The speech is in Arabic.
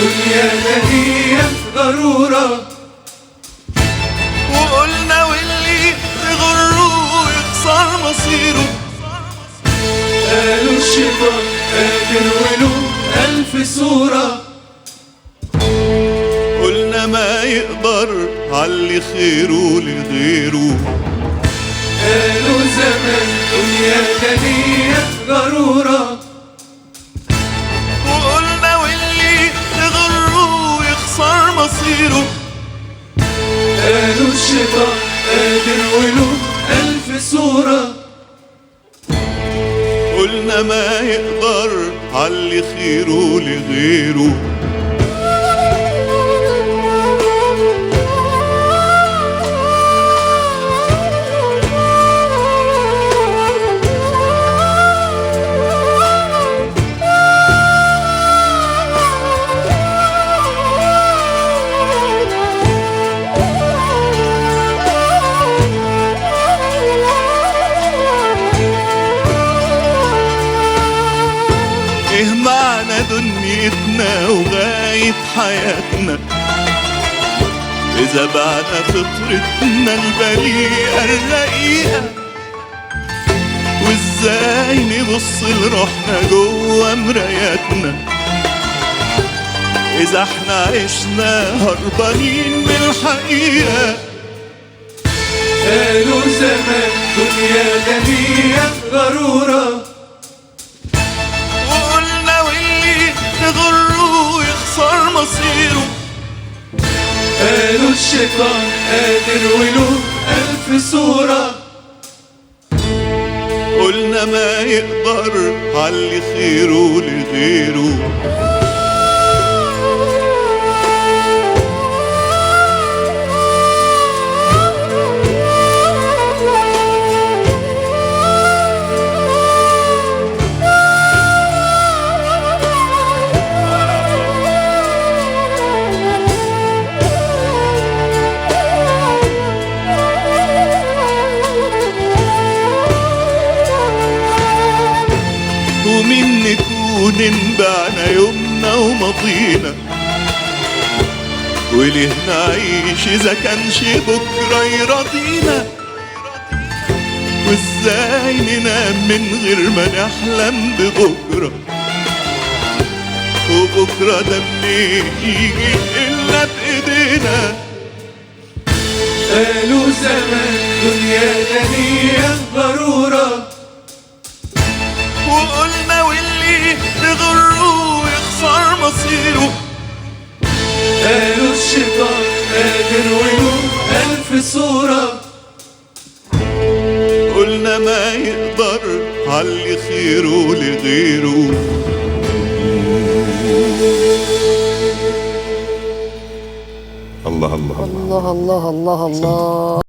دنيا دنيا غرورة. وقلنا واللي تغره يخسر مصيره. قالوا الشيطان قادر وله ألف صورة. قلنا ما يقدر عاللي خيره لغيره. قالوا زمان دنيا دنيا غرورة. وقلنا واللي تغره يخسر مصيره. قالوا الشيطان قادر وله ألف صورة. قلنا ما يقدر عاللي خيره لغيره. ايه معنى دنيتنا وغاية حياتنا إذا بعد فطرتنا البريئة الرقيقة؟ وإزاي نبص لروحنا جوا مراياتنا إذا احنا عشنا هربانين من الحقيقة؟ قالوا زمان دنيا دنيا غرورة. تغره يخسر مصيره. قالوا الشيطان قادر وله ألف صورة. قلنا ما يقدر عاللي خيره لغيره. ومين نكون انبعنا يومنا وماضينا؟ وليه نعيش إذا كانش بكرة يرضينا؟ وإزاي ننام من غير ما نحلم ببكرة؟ وبكرة ده منين يجي إلا بإيدينا؟ قالوا زمان دنيا دنيا غرورة. وقلنا واللي تغره يخسر مصيره. قالوا الشيطان قادر وله ألف صورة. قلنا ما يقدر عاللي خيره لغيره. الله الله الله الله الله الله.